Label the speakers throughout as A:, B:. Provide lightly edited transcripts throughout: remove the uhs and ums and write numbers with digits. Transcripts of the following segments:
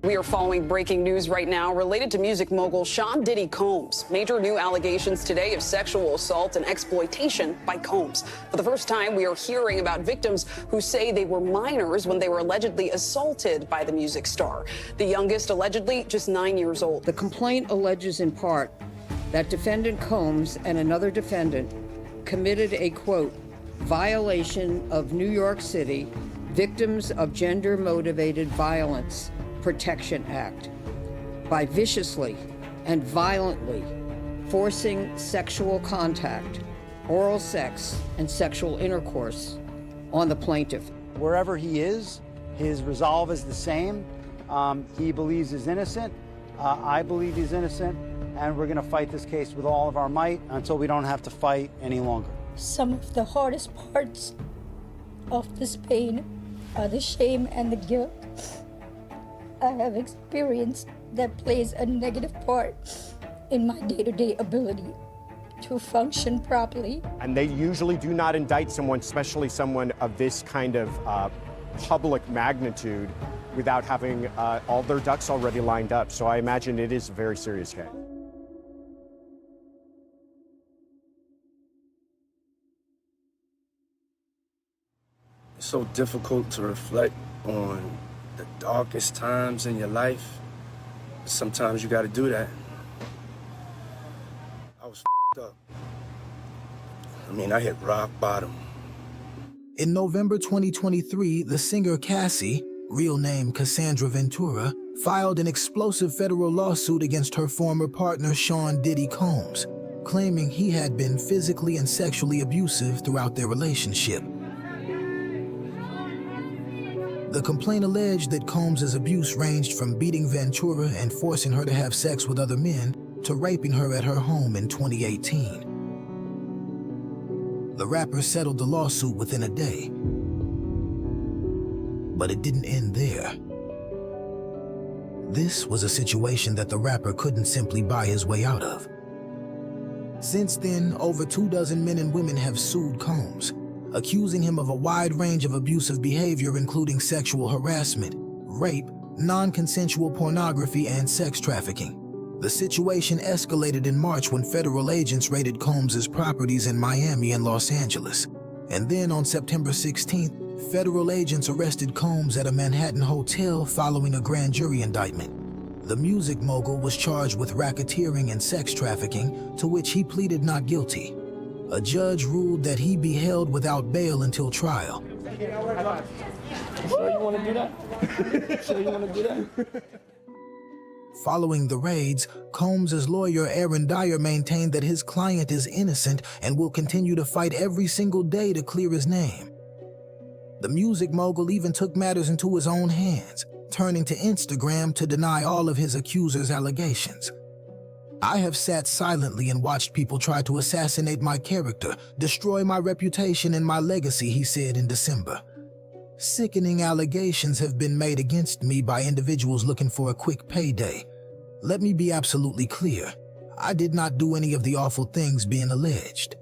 A: We are following breaking news right now related to music mogul Sean Diddy Combs. Major new allegations today of sexual assault and exploitation by Combs. For the first time, we are hearing about victims who say they were minors when they were allegedly assaulted by the music star. The youngest allegedly just 9 years old.
B: The complaint alleges in part that defendant Combs and another defendant committed a, quote, violation of New York City Victims of Gender-Motivated Violence Protection Act by viciously and violently forcing sexual contact, oral sex, and sexual intercourse on the plaintiff.
C: Wherever he is, his resolve is the same. He believes he's innocent. I believe he's innocent. And we're going to fight this case with all of our might until we don't have to fight any longer.
D: Some of the hardest parts of this pain are the shame and the guilt I have experienced that plays a negative part in my day-to-day ability to function properly.
E: And they usually do not indict someone, especially someone of this kind of public magnitude, without having all their ducks already lined up. So I imagine it is a very serious case.
F: It's so difficult to reflect on the darkest times in your life. Sometimes you gotta do that. I was up. I mean, I hit rock bottom.
G: In November 2023, the singer Cassie, real name Cassandra Ventura, filed an explosive federal lawsuit against her former partner Sean Diddy Combs, claiming he had been physically and sexually abusive throughout their relationship. The complaint alleged that Combs' abuse ranged from beating Ventura and forcing her to have sex with other men to raping her at her home in 2018. The rapper settled the lawsuit within a day. But it didn't end there. This was a situation that the rapper couldn't simply buy his way out of. Since then, over 24 men and women have sued Combs, accusing him of a wide range of abusive behavior including sexual harassment, rape, non-consensual pornography, and sex trafficking. The situation escalated in March when federal agents raided Combs' properties in Miami and Los Angeles. And then on September 16th, federal agents arrested Combs at a Manhattan hotel following a grand jury indictment. The music mogul was charged with racketeering and sex trafficking, to which he pleaded not guilty. A judge ruled that he be held without bail until trial.
F: Sure you want to do that? Sure you want to do that?
G: Following the raids, Combs' lawyer Aaron Dyer maintained that his client is innocent and will continue to fight every single day to clear his name. The music mogul even took matters into his own hands, turning to Instagram to deny all of his accusers' allegations. I have sat silently and watched people try to assassinate my character, destroy my reputation and my legacy, he said in December. Sickening allegations have been made against me by individuals looking for a quick payday. Let me be absolutely clear. I did not do any of the awful things being alleged.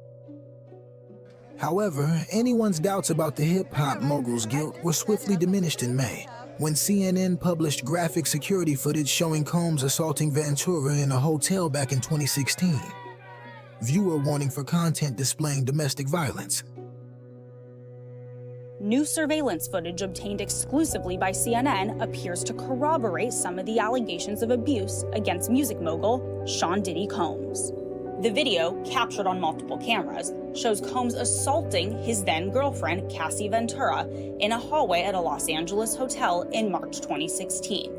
G: However, anyone's doubts about the hip-hop mogul's guilt were swiftly diminished in May, when CNN published graphic security footage showing Combs assaulting Ventura in a hotel back in 2016. Viewer warning for content displaying domestic violence.
H: New surveillance footage obtained exclusively by CNN appears to corroborate some of the allegations of abuse against music mogul Sean Diddy Combs. The video, captured on multiple cameras, shows Combs assaulting his then-girlfriend, Cassie Ventura, in a hallway at a Los Angeles hotel in March 2016.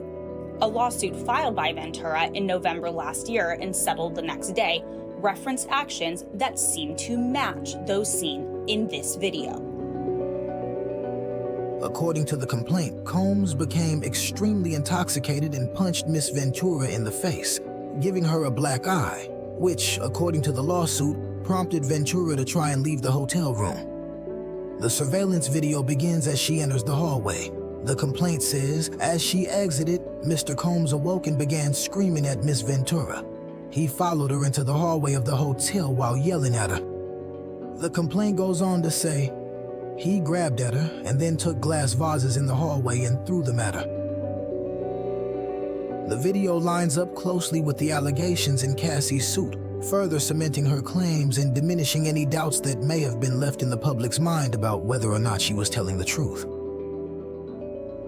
H: A lawsuit filed by Ventura in November last year and settled the next day referenced actions that seem to match those seen in this video.
G: According to the complaint, Combs became extremely intoxicated and punched Miss Ventura in the face, giving her a black eye, which, according to the lawsuit, prompted Ventura to try and leave the hotel room. The surveillance video begins as she enters the hallway. The complaint says, as she exited, Mr. Combs awoke and began screaming at Miss Ventura. He followed her into the hallway of the hotel while yelling at her. The complaint goes on to say, he grabbed at her and then took glass vases in the hallway and threw them at her. The video lines up closely with the allegations in Cassie's suit, further cementing her claims and diminishing any doubts that may have been left in the public's mind about whether or not she was telling the truth.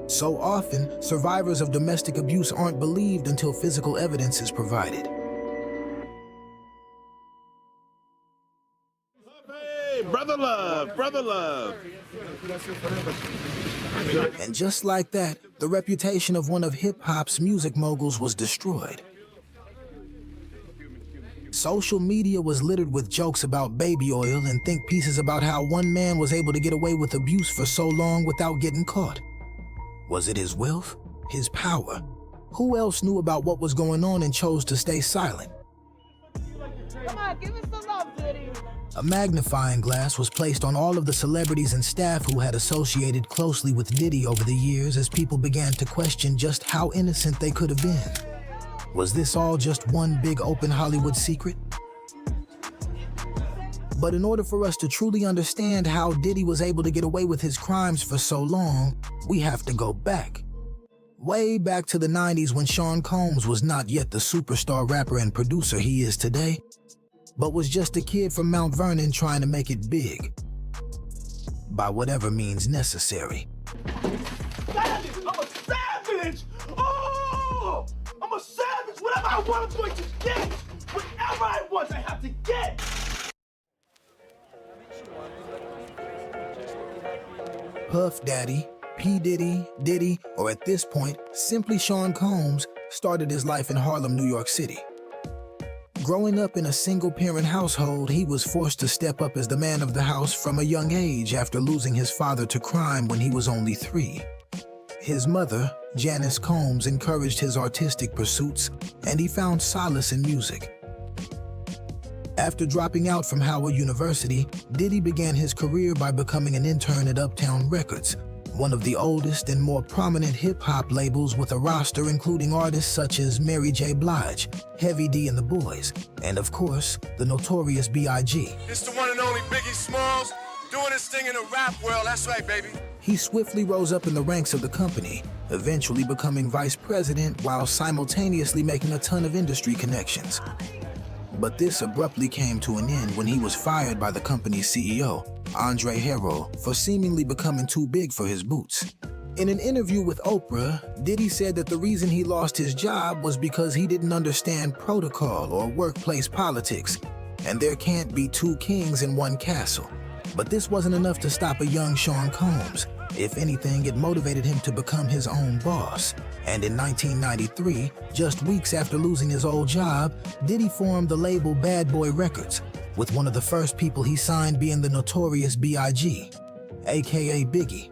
G: So often, survivors of domestic abuse aren't believed until physical evidence is provided.
I: Hey, brother love, brother love.
G: And just like that, the reputation of one of hip-hop's music moguls was destroyed. Social media was littered with jokes about baby oil and think pieces about how one man was able to get away with abuse for so long without getting caught. Was it his wealth? His power? Who else knew about what was going on and chose to stay silent?
J: Come on, give us some love, Diddy.
G: A magnifying glass was placed on all of the celebrities and staff who had associated closely with Diddy over the years as people began to question just how innocent they could have been. Was this all just one big open Hollywood secret? But in order for us to truly understand how Diddy was able to get away with his crimes for so long, we have to go back. Way back to the 90s when Sean Combs was not yet the superstar rapper and producer he is today, but was just a kid from Mount Vernon trying to make it big. By whatever means necessary.
I: Savage! I'm a savage! Oh! I'm a savage! Whatever I want, I'm going to get! Whatever I want, I have to get!
G: Puff Daddy, P. Diddy, or at this point, simply Sean Combs, started his life in Harlem, New York City. Growing up in a single-parent household, he was forced to step up as the man of the house from a young age after losing his father to crime when he was only 3. His mother, Janice Combs, encouraged his artistic pursuits, and he found solace in music. After dropping out from Howard University, Diddy began his career by becoming an intern at Uptown Records, one of the oldest and more prominent hip-hop labels with a roster including artists such as Mary J. Blige, Heavy D and the Boys, and of course, the notorious B.I.G.
K: It's the one and only Biggie Smalls, doing his thing in the rap world, that's right, baby.
G: He swiftly rose up in the ranks of the company, eventually becoming vice president while simultaneously making a ton of industry connections. But this abruptly came to an end when he was fired by the company's CEO, Andre Harrell, for seemingly becoming too big for his boots. In an interview with Oprah, Diddy said that the reason he lost his job was because he didn't understand protocol or workplace politics, and there can't be 2 kings in one castle. But this wasn't enough to stop a young Sean Combs. If anything, it motivated him to become his own boss. And in 1993, just weeks after losing his old job, Diddy formed the label Bad Boy Records, with one of the first people he signed being the notorious B.I.G., aka Biggie.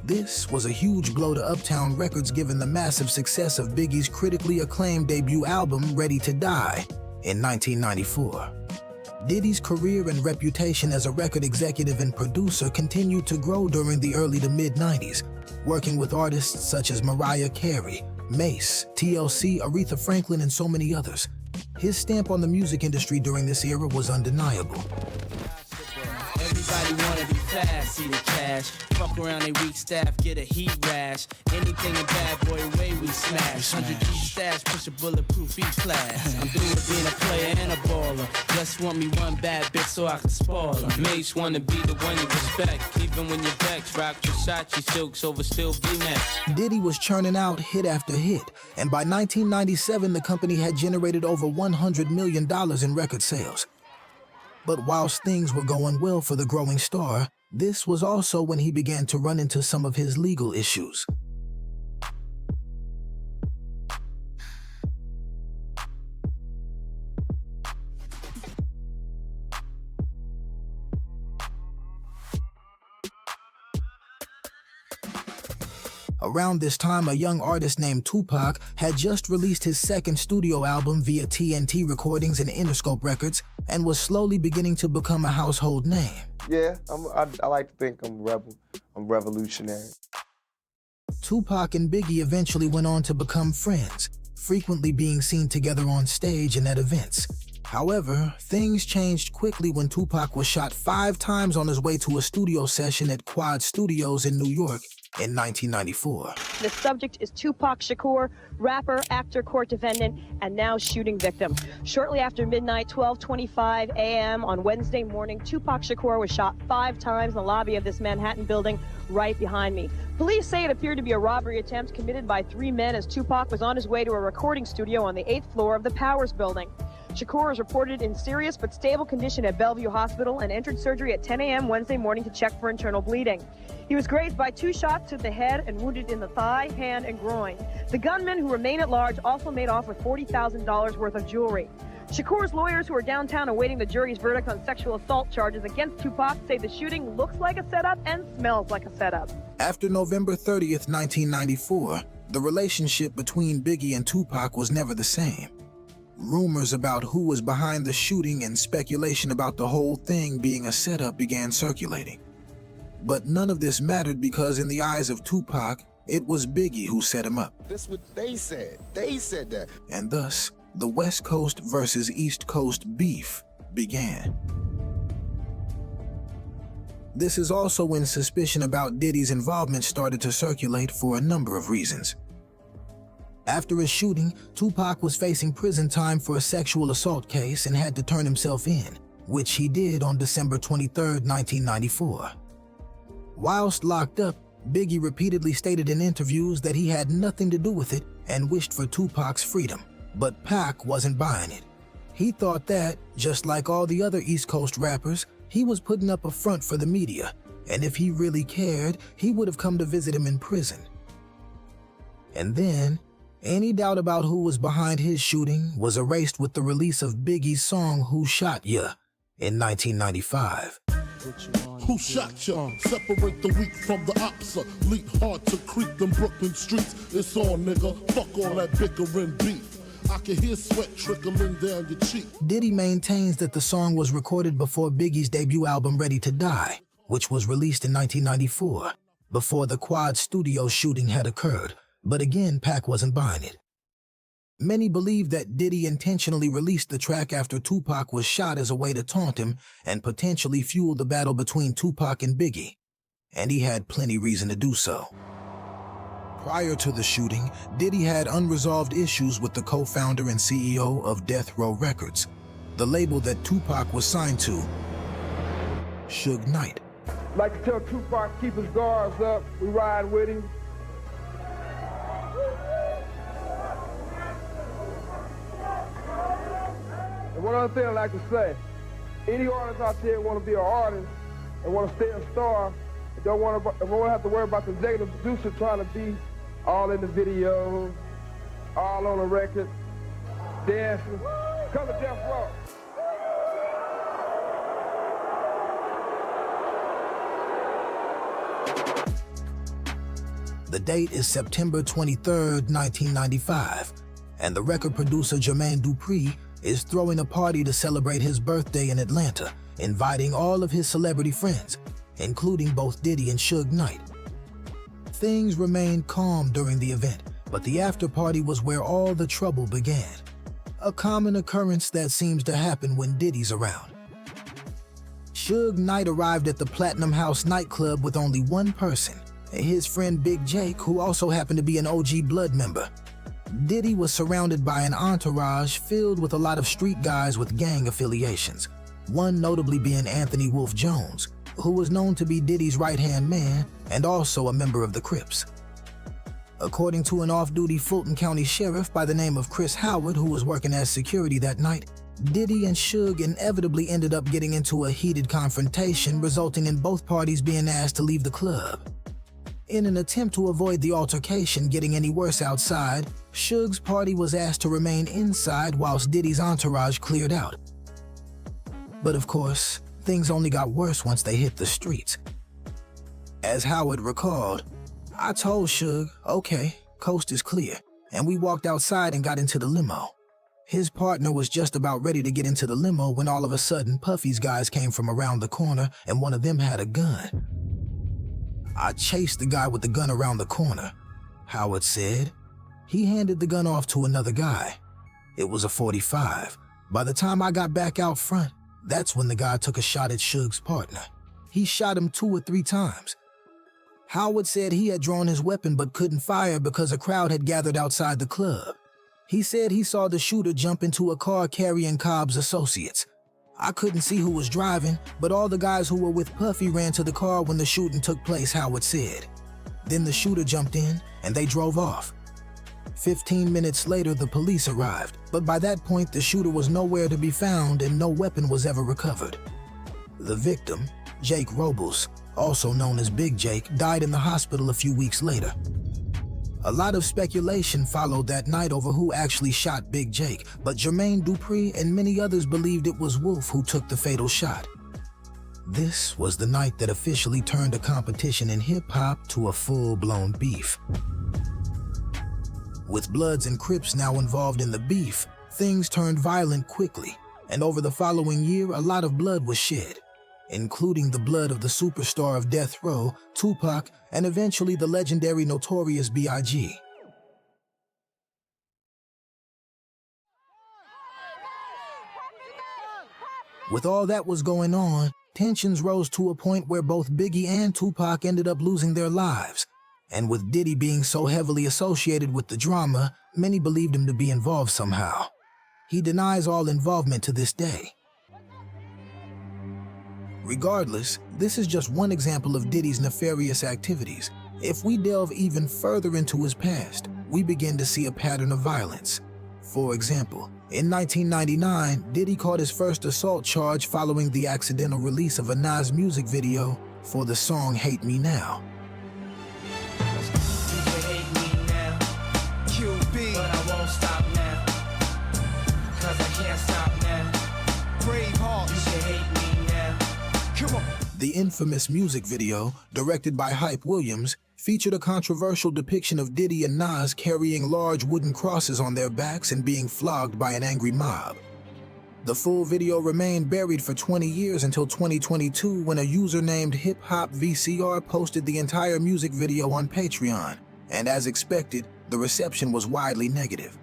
G: This was a huge blow to Uptown Records given the massive success of Biggie's critically acclaimed debut album, Ready to Die, in 1994. Diddy's career and reputation as a record executive and producer continued to grow during the early to mid-90s, working with artists such as Mariah Carey, Mace, TLC, Aretha Franklin, and so many others. His stamp on the music industry during this era was undeniable.
L: Everybody wanna be fast, see the cash. Fuck around they weak staff, get a heat rash. Anything in Bad Boy way we smash. 100 G stash, push a bulletproof E-class. I'm through with being a player and a baller. Just want me one bad bitch so I can spoil her. Mates wanna be the one you respect. Even when you're vexed, rock Versace silks over still V-necks.
G: Diddy was churning out hit after hit, and by 1997 the company had generated over $100 million in record sales. But whilst things were going well for the growing star, this was also when he began to run into some of his legal issues. Around this time, a young artist named Tupac had just released his second studio album via TNT Recordings and Interscope Records and was slowly beginning to become a household name.
M: Yeah, I like to think I'm revolutionary.
G: Tupac and Biggie eventually went on to become friends, frequently being seen together on stage and at events. However, things changed quickly when Tupac was shot 5 times on his way to a studio session at Quad Studios in New York in 1994.
N: The subject is Tupac Shakur, rapper, actor, court defendant, and now shooting victim. Shortly after midnight, 12:25 a.m. on Wednesday morning, Tupac Shakur was shot 5 times in the lobby of this Manhattan building right behind me. Police say it appeared to be a robbery attempt committed by 3 men as Tupac was on his way to a recording studio on the 8th floor of the Powers building. Shakur is reported in serious but stable condition at Bellevue Hospital and entered surgery at 10 a.m. Wednesday morning to check for internal bleeding. He was grazed by 2 shots to the head and wounded in the thigh, hand, and groin. The gunmen, who remain at large, also made off with $40,000 worth of jewelry. Shakur's lawyers, who are downtown awaiting the jury's verdict on sexual assault charges against Tupac, say the shooting looks like a setup and smells like a setup.
G: After November 30th, 1994, the relationship between Biggie and Tupac was never the same. Rumors about who was behind the shooting and speculation about the whole thing being a setup began circulating. But none of this mattered because in the eyes of Tupac, it was Biggie who set him up.
K: That's what they said. They said that.
G: And thus, the West Coast versus East Coast beef began. This is also when suspicion about Diddy's involvement started to circulate for a number of reasons. After his shooting, Tupac was facing prison time for a sexual assault case and had to turn himself in, which he did on December 23, 1994. Whilst locked up, Biggie repeatedly stated in interviews that he had nothing to do with it and wished for Tupac's freedom, but Pac wasn't buying it. He thought that, just like all the other East Coast rappers, he was putting up a front for the media, and if he really cared, he would have come to visit him in prison. And then, any doubt about who was behind his shooting was erased with the release of Biggie's song Who Shot Ya in 1995.
O: Who shot ya? Separate the weak from the opsa. Leap hard to creep them Brooklyn streets. It's on, nigga. Fuck all that bickering beef. I can hear sweat trickling down your cheek.
G: Diddy maintains that the song was recorded before Biggie's debut album Ready to Die, which was released in 1994, before the Quad Studio shooting had occurred. But again, Pac wasn't buying it. Many believe that Diddy intentionally released the track after Tupac was shot as a way to taunt him and potentially fuel the battle between Tupac and Biggie. And he had plenty reason to do so. Prior to the shooting, Diddy had unresolved issues with the co-founder and CEO of Death Row Records, the label that Tupac was signed to, Suge Knight.
P: I'd like to tell Tupac keep his guards up. We ride with him. And one other thing I'd like to say, any artists out there want to be an artist and want to stay a star, and don't want to have to worry about the executive producer trying to be all in the video, all on the record, dancing. Come to Death Row.
G: The date is September 23rd, 1995, and the record producer Jermaine Dupri is throwing a party to celebrate his birthday in Atlanta, inviting all of his celebrity friends, including both Diddy and Suge Knight. Things remained calm during the event, but the after-party was where all the trouble began. A common occurrence that seems to happen when Diddy's around. Suge Knight arrived at the Platinum House nightclub with only one person, his friend Big Jake, who also happened to be an OG Blood member. Diddy was surrounded by an entourage filled with a lot of street guys with gang affiliations, one notably being Anthony Wolf Jones, who was known to be Diddy's right-hand man and also a member of the Crips. According to an off-duty Fulton County sheriff by the name of Chris Howard, who was working as security that night, Diddy and Suge inevitably ended up getting into a heated confrontation, resulting in both parties being asked to leave the club. In an attempt to avoid the altercation getting any worse outside, Suge's party was asked to remain inside whilst Diddy's entourage cleared out. But of course, things only got worse once they hit the streets. As Howard recalled, "I told Suge, okay, coast is clear," and we walked outside and got into the limo. His partner was just about ready to get into the limo when all of a sudden Puffy's guys came from around the corner and one of them had a gun. "I chased the guy with the gun around the corner," Howard said. He handed the gun off to another guy. It was a .45. By the time I got back out front, that's when the guy took a shot at Suge's partner. He shot him 2 or 3 times. Howard said he had drawn his weapon but couldn't fire because a crowd had gathered outside the club. He said he saw the shooter jump into a car carrying Cobb's associates. I couldn't see who was driving, but all the guys who were with Puffy ran to the car when the shooting took place, Howard said. Then the shooter jumped in and they drove off. 15 minutes later, the police arrived, but by that point, the shooter was nowhere to be found and no weapon was ever recovered. The victim, Jake Robles, also known as Big Jake, died in the hospital a few weeks later. A lot of speculation followed that night over who actually shot Big Jake, but Jermaine Dupri and many others believed it was Wolf who took the fatal shot. This was the night that officially turned a competition in hip-hop to a full-blown beef. With Bloods and Crips now involved in the beef, things turned violent quickly, and over the following year, a lot of blood was shed, including the blood of the superstar of death row, Tupac, and eventually the legendary Notorious B.I.G. With all that was going on, tensions rose to a point where both Biggie and Tupac ended up losing their lives. And with Diddy being so heavily associated with the drama, many believed him to be involved somehow. He denies all involvement to this day. Regardless, this is just one example of Diddy's nefarious activities. If we delve even further into his past, we begin to see a pattern of violence. For example, in 1999, Diddy caught his first assault charge following the accidental release of a Nas music video for the song Hate Me Now. The infamous music video, directed by Hype Williams, featured a controversial depiction of Diddy and Nas carrying large wooden crosses on their backs and being flogged by an angry mob. The full video remained buried for 20 years until 2022 when a user named Hip Hop VCR posted the entire music video on Patreon, and as expected, the reception was widely negative.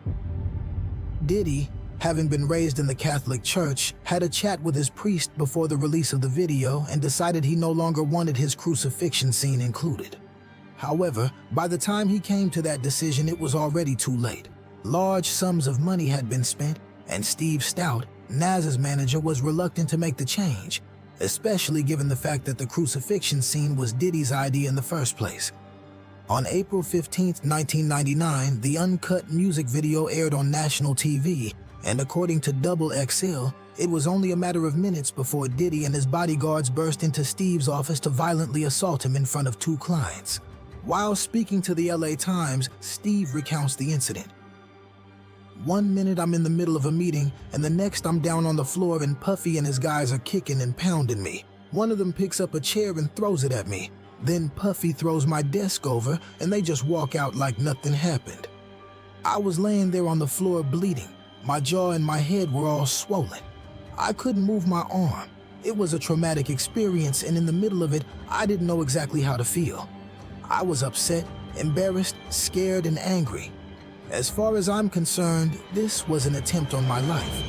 G: Diddy, having been raised in the Catholic Church, had a chat with his priest before the release of the video and decided he no longer wanted his crucifixion scene included. However, by the time he came to that decision, it was already too late. Large sums of money had been spent, and Steve Stout, Nas's manager, was reluctant to make the change, especially given the fact that the crucifixion scene was Diddy's idea in the first place. On April 15, 1999, the uncut music video aired on national TV, and according to Double XL, it was only a matter of minutes before Diddy and his bodyguards burst into Steve's office to violently assault him in front of 2 clients. While speaking to the LA Times, Steve recounts the incident. "One minute I'm in the middle of a meeting, and the next I'm down on the floor and Puffy and his guys are kicking and pounding me. One of them picks up a chair and throws it at me. Then Puffy throws my desk over, and they just walk out like nothing happened. I was laying there on the floor bleeding. My jaw and my head were all swollen. I couldn't move my arm. It was a traumatic experience, and in the middle of it, I didn't know exactly how to feel. I was upset, embarrassed, scared, and angry. As far as I'm concerned, this was an attempt on my life."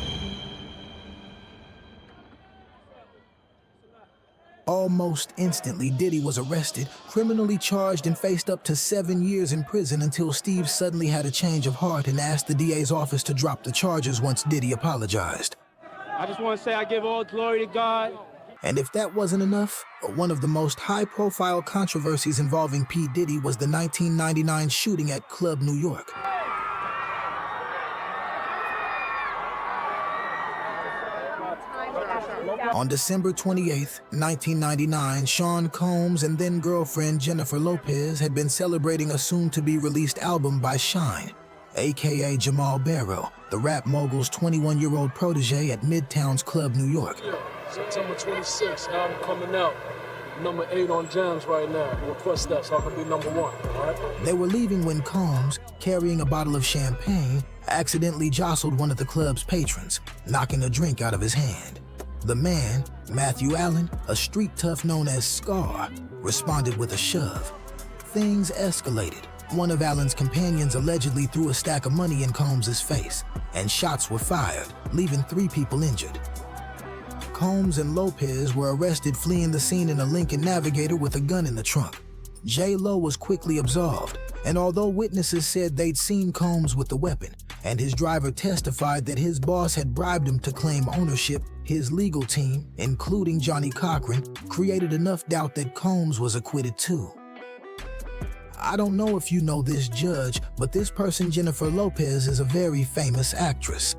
G: Almost instantly, Diddy was arrested, criminally charged, and faced up to 7 years in prison until Steve suddenly had a change of heart and asked the DA's office to drop the charges once Diddy apologized.
P: I just want to say I give all glory to God.
G: And if that wasn't enough, one of the most high-profile controversies involving P. Diddy was the 1999 shooting at Club New York. On December 28, 1999, Sean Combs and then-girlfriend Jennifer Lopez had been celebrating a soon-to-be-released album by Shine, a.k.a. Jamal Barrow, the rap mogul's 21-year-old protege at Midtown's Club New York.
Q: September 26th, album coming out. Number 8 on Jams right now. Request that so I can be number 1, all right?
G: They were leaving when Combs, carrying a bottle of champagne, accidentally jostled one of the club's patrons, knocking a drink out of his hand. The man, Matthew Allen, a street tough known as Scar, responded with a shove. Things escalated. One of Allen's companions allegedly threw a stack of money in Combs' face, and shots were fired, leaving 3 people injured. Combs and Lopez were arrested fleeing the scene in a Lincoln Navigator with a gun in the trunk. J-Lo was quickly absolved, and although witnesses said they'd seen Combs with the weapon, and his driver testified that his boss had bribed him to claim ownership, his legal team, including Johnny Cochran, created enough doubt that Combs was acquitted too. I don't know if you know this judge, but this person, Jennifer Lopez, is a very famous actress.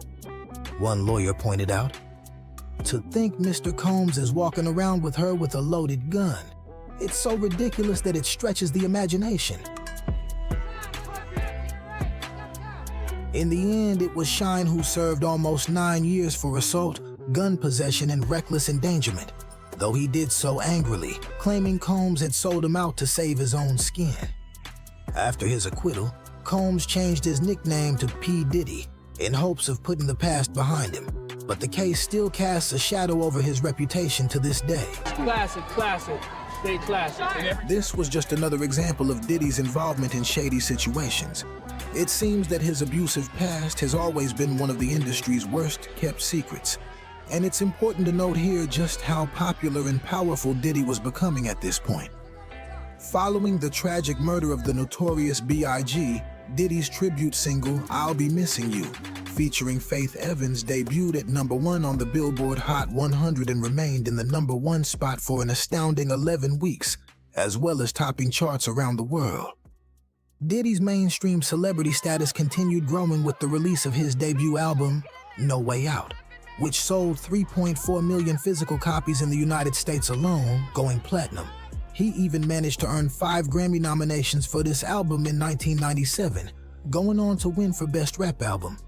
G: One lawyer pointed out, to think Mr. Combs is walking around with her with a loaded gun. It's so ridiculous that it stretches the imagination. In the end, it was Shine who served almost 9 years for assault, gun possession, and reckless endangerment, though he did so angrily, claiming Combs had sold him out to save his own skin. After his acquittal, Combs changed his nickname to P. Diddy in hopes of putting the past behind him, but the case still casts a shadow over his reputation to this day.
Q: Classic, classic. Stay classic.
G: This was just another example of Diddy's involvement in shady situations. It seems that his abusive past has always been one of the industry's worst-kept secrets. And it's important to note here just how popular and powerful Diddy was becoming at this point. Following the tragic murder of the notorious B.I.G., Diddy's tribute single, I'll Be Missing You, featuring Faith Evans, debuted at #1 on the Billboard Hot 100 and remained in the #1 spot for an astounding 11 weeks, as well as topping charts around the world. Diddy's mainstream celebrity status continued growing with the release of his debut album, No Way Out, which sold 3.4 million physical copies in the United States alone, going platinum. He even managed to earn 5 Grammy nominations for this album in 1997, going on to win for Best Rap Album.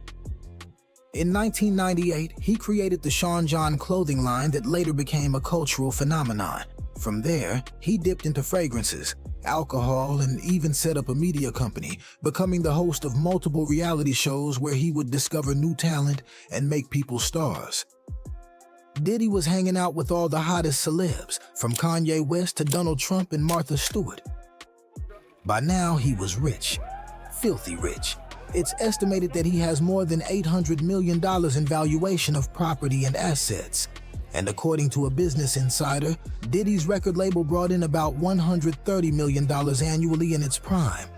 G: In 1998, he created the Sean John clothing line that later became a cultural phenomenon. From there, he dipped into fragrances, alcohol, and even set up a media company, becoming the host of multiple reality shows where he would discover new talent and make people stars. Diddy was hanging out with all the hottest celebs, from Kanye West to Donald Trump and Martha Stewart. By now, he was rich, filthy rich. It's estimated that he has more than $800 million in valuation of property and assets. And according to a Business Insider, Diddy's record label brought in about $130 million annually in its prime.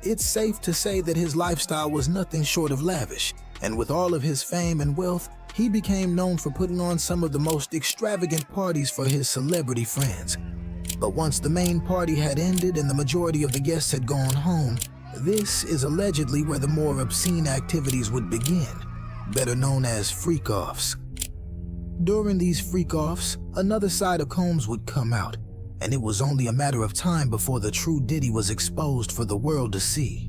G: It's safe to say that his lifestyle was nothing short of lavish, and with all of his fame and wealth, he became known for putting on some of the most extravagant parties for his celebrity friends. But once the main party had ended and the majority of the guests had gone home, this is allegedly where the more obscene activities would begin, better known as freak-offs. During these freak-offs, another side of Combs would come out, and it was only a matter of time before the true Diddy was exposed for the world to see.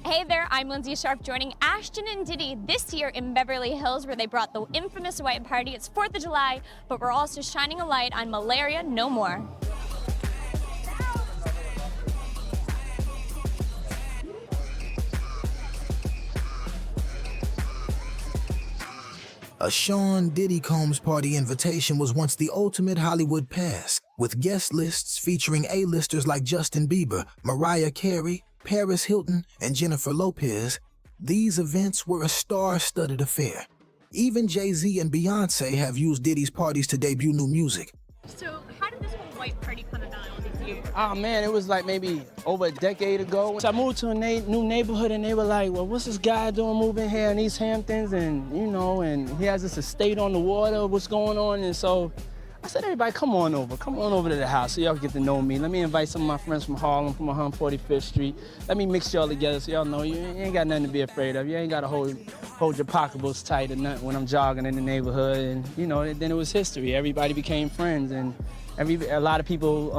R: Hey there, I'm Lindsay Sharp joining Ashton and Diddy this year in Beverly Hills, where they brought the infamous white party. It's 4th of July, but we're also shining a light on malaria no more.
G: A Sean Diddy Combs party invitation was once the ultimate Hollywood pass, with guest lists featuring A-listers like Justin Bieber, Mariah Carey, Paris Hilton, and Jennifer Lopez. These events were a star-studded affair. Even Jay-Z and Beyonce have used Diddy's parties to debut new music.
R: So how did this whole white party come about with you?
L: Oh man, it was like maybe over a decade ago. So I moved to a new neighborhood and they were like, well, what's this guy doing moving here in East Hamptons? And you know, and he has this estate on the water, what's going on? And so I said, everybody, come on over to the house so y'all get to know me. Let me invite some of my friends from Harlem, from 145th Street. Let me mix y'all together so y'all know you ain't got nothing to be afraid of. You ain't got to hold your pocketbooks tight or nothing when I'm jogging in the neighborhood. And you know, then it was history. Everybody became friends, and a lot of people,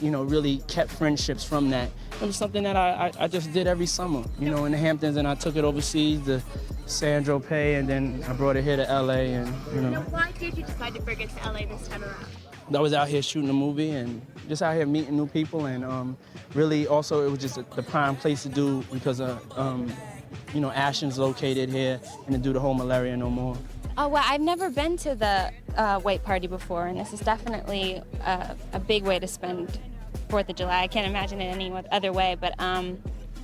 L: really kept friendships from that. It was something that I just did every summer, you know, in the Hamptons, and I took it overseas to Sandro Pay, and then I brought it here to LA, and you know.
R: Now, why did you decide to bring it to LA this time around?
L: I was out here shooting a movie and just out here meeting new people, and really also it was just the prime place to do because Ashton's located here, and to do the whole malaria no more.
R: Oh, well, I've never been to the white party before, and this is definitely a big way to spend
S: 4th of July. I can't imagine it any other way, but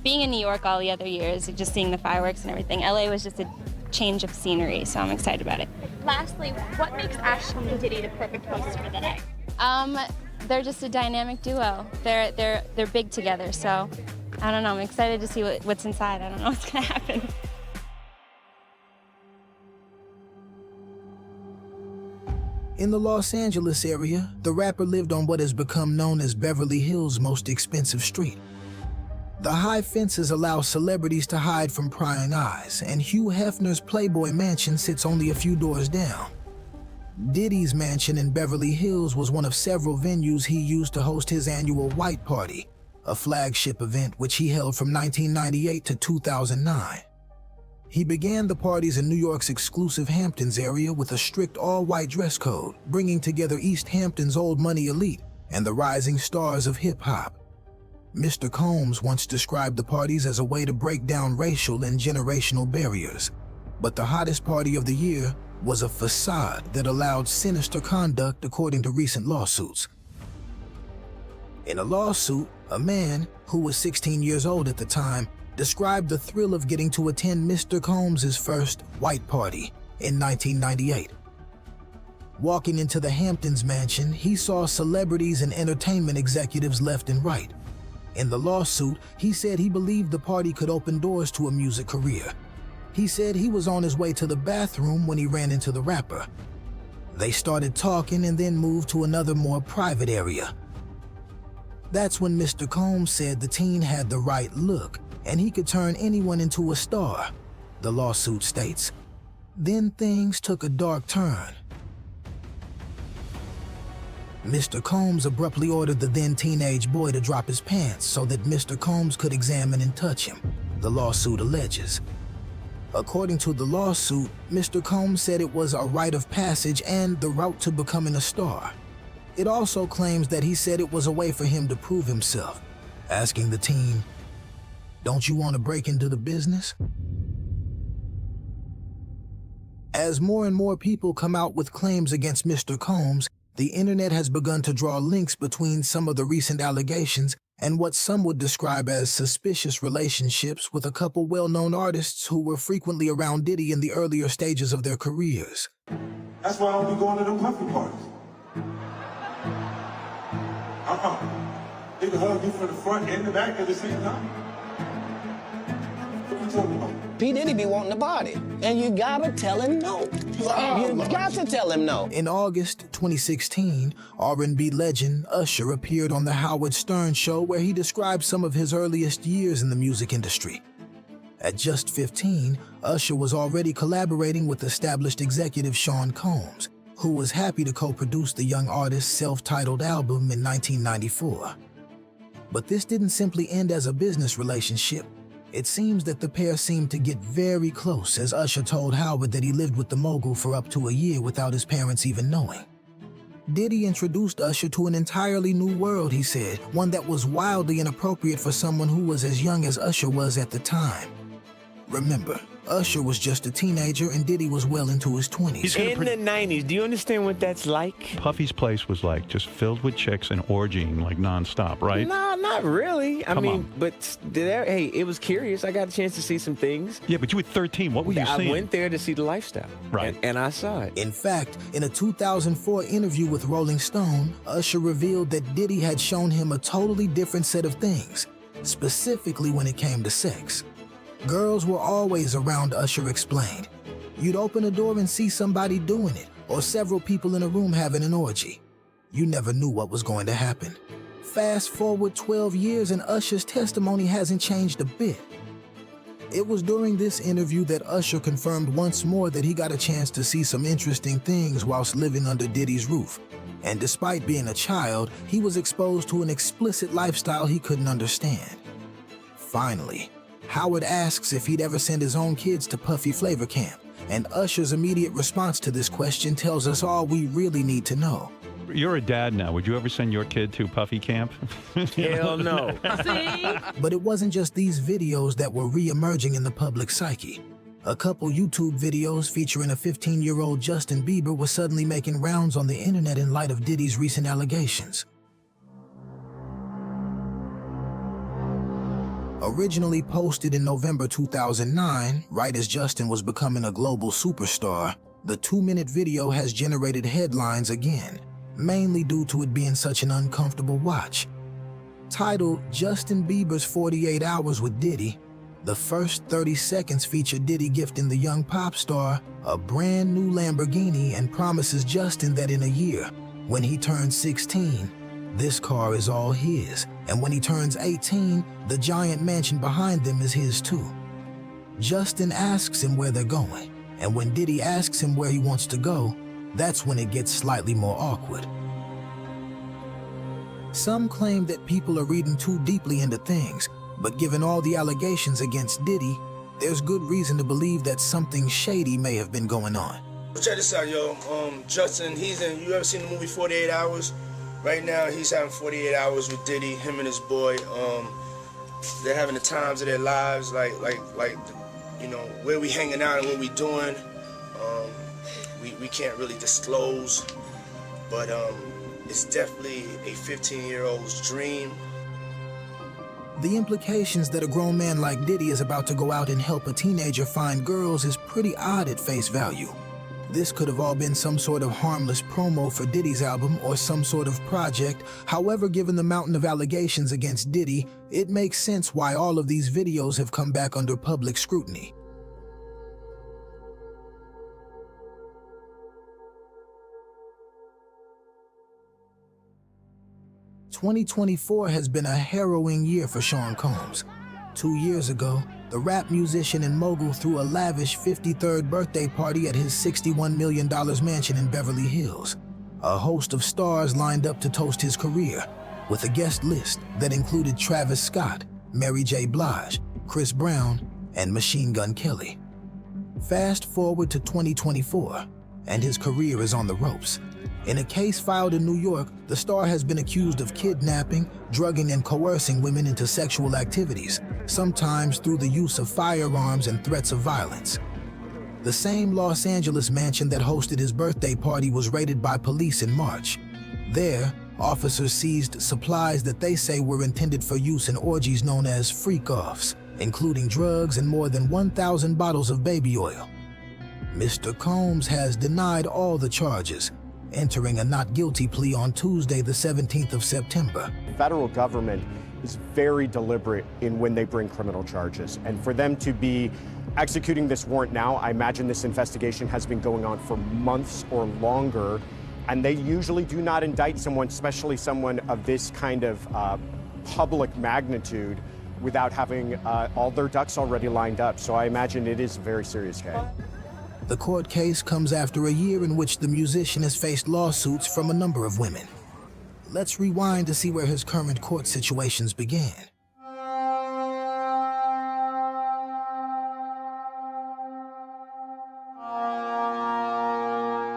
S: being in New York all the other years, just seeing the fireworks and everything, LA was just a change of scenery, so I'm excited about it.
R: Lastly, what makes Ashton and Diddy the perfect hosts for the day?
S: They're just a dynamic duo. They're big together, so I don't know. I'm excited to see what's inside. I don't know what's gonna happen.
G: In the Los Angeles area, the rapper lived on what has become known as Beverly Hills' most expensive street. The high fences allow celebrities to hide from prying eyes, and Hugh Hefner's Playboy Mansion sits only a few doors down. Diddy's mansion in Beverly Hills was one of several venues he used to host his annual White Party, a flagship event which he held from 1998 to 2009. He began the parties in New York's exclusive Hamptons area with a strict all-white dress code, bringing together East Hampton's old money elite and the rising stars of hip-hop. Mr. Combs once described the parties as a way to break down racial and generational barriers. But the hottest party of the year was a facade that allowed sinister conduct, according to recent lawsuits. In a lawsuit, a man, who was 16 years old at the time, described the thrill of getting to attend Mr. Combs' first white party in 1998. Walking into the Hamptons mansion, he saw celebrities and entertainment executives left and right. In the lawsuit, he said he believed the party could open doors to a music career. He said he was on his way to the bathroom when he ran into the rapper. They started talking and then moved to another, more private area. That's when Mr. Combs said the teen had the right look and he could turn anyone into a star, the lawsuit states. Then things took a dark turn. Mr. Combs abruptly ordered the then teenage boy to drop his pants so that Mr. Combs could examine and touch him, the lawsuit alleges. According to the lawsuit, Mr. Combs said it was a rite of passage and the route to becoming a star. It also claims that he said it was a way for him to prove himself, asking the teen, "Don't you want to break into the business?" As more and more people come out with claims against Mr. Combs, the internet has begun to draw links between some of the recent allegations and what some would describe as suspicious relationships with a couple well-known artists who were frequently around Diddy in the earlier stages of their careers.
I: That's why I don't be going to them puffy parties. They can hug you from the front and the back at the same time. What are you talking about?
T: P. Diddy be wanting the body, and you gotta tell him no. You got to tell him no.
G: In August 2016, R&B legend Usher appeared on The Howard Stern Show, where he described some of his earliest years in the music industry. At just 15, Usher was already collaborating with established executive Sean Combs, who was happy to co-produce the young artist's self-titled album in 1994. But this didn't simply end as a business relationship. It seems that the pair seemed to get very close, as Usher told Howard that he lived with the mogul for up to a year without his parents even knowing. Diddy introduced Usher to an entirely new world, he said, one that was wildly inappropriate for someone who was as young as Usher was at the time. Remember, Usher was just a teenager and Diddy was well into his 20s.
U: In the 90s, do you understand what that's like?
V: Puffy's place was like just filled with chicks and orgying like nonstop, right?
U: No, not really.
V: Come on.
U: But hey, it was curious. I got a chance to see some things.
V: Yeah, but you were 13. What were you seeing?
U: I went there to see the lifestyle.
V: Right.
U: And I saw it.
G: In fact, in a 2004 interview with Rolling Stone, Usher revealed that Diddy had shown him a totally different set of things, specifically when it came to sex. Girls were always around, Usher explained. You'd open a door and see somebody doing it, or several people in a room having an orgy. You never knew what was going to happen. Fast forward 12 years and Usher's testimony hasn't changed a bit. It was during this interview that Usher confirmed once more that he got a chance to see some interesting things whilst living under Diddy's roof. And despite being a child, he was exposed to an explicit lifestyle he couldn't understand. Finally, Howard asks if he'd ever send his own kids to Puffy Flavor Camp, and Usher's immediate response to this question tells us all we really need to know.
V: You're a dad now. Would you ever send your kid to Puffy Camp?
U: Hell no.
G: But it wasn't just these videos that were re-emerging in the public psyche. A couple YouTube videos featuring a 15-year-old Justin Bieber was suddenly making rounds on the internet in light of Diddy's recent allegations. Originally posted in November 2009, right as Justin was becoming a global superstar, the 2-minute video has generated headlines again, mainly due to it being such an uncomfortable watch. Titled Justin Bieber's 48 Hours with Diddy, the first 30 seconds feature Diddy gifting the young pop star a brand new Lamborghini and promises Justin that in a year, when he turns 16, this car is all his, and when he turns 18, the giant mansion behind them is his too. Justin asks him where they're going, and when Diddy asks him where he wants to go, that's when it gets slightly more awkward. Some claim that people are reading too deeply into things, but given all the allegations against Diddy, there's good reason to believe that something shady may have been going on.
F: Check this out, yo. Justin, you ever seen the movie 48 Hours? Right now, he's having 48 hours with Diddy, him and his boy. They're having the times of their lives, like, you know, where we hanging out and what we doing. We can't really disclose, but it's definitely a 15-year-old's dream.
G: The implications that a grown man like Diddy is about to go out and help a teenager find girls is pretty odd at face value. This could have all been some sort of harmless promo for Diddy's album or some sort of project. However, given the mountain of allegations against Diddy, it makes sense why all of these videos have come back under public scrutiny. "2024 has been a harrowing year for Sean Combs. 2 years ago, the rap musician and mogul threw a lavish 53rd birthday party at his $61 million mansion in Beverly Hills. A host of stars lined up to toast his career, with a guest list that included Travis Scott, Mary J. Blige, Chris Brown, and Machine Gun Kelly. Fast forward to 2024, and his career is on the ropes. In a case filed in New York, the star has been accused of kidnapping, drugging, and coercing women into sexual activities, sometimes through the use of firearms and threats of violence. The same Los Angeles mansion that hosted his birthday party was raided by police in March. There, officers seized supplies that they say were intended for use in orgies known as freak-offs, including drugs and more than 1,000 bottles of baby oil. Mr. Combs has denied all the charges, entering a not guilty plea on Tuesday, the 17th of September.
E: The federal government is very deliberate in when they bring criminal charges. And for them to be executing this warrant now, I imagine this investigation has been going on for months or longer. And they usually do not indict someone, especially someone of this kind of public magnitude, without having all their ducks already lined up. So I imagine it is a very serious case.
G: The court case comes after a year in which the musician has faced lawsuits from a number of women. Let's rewind to see where his current court situations began.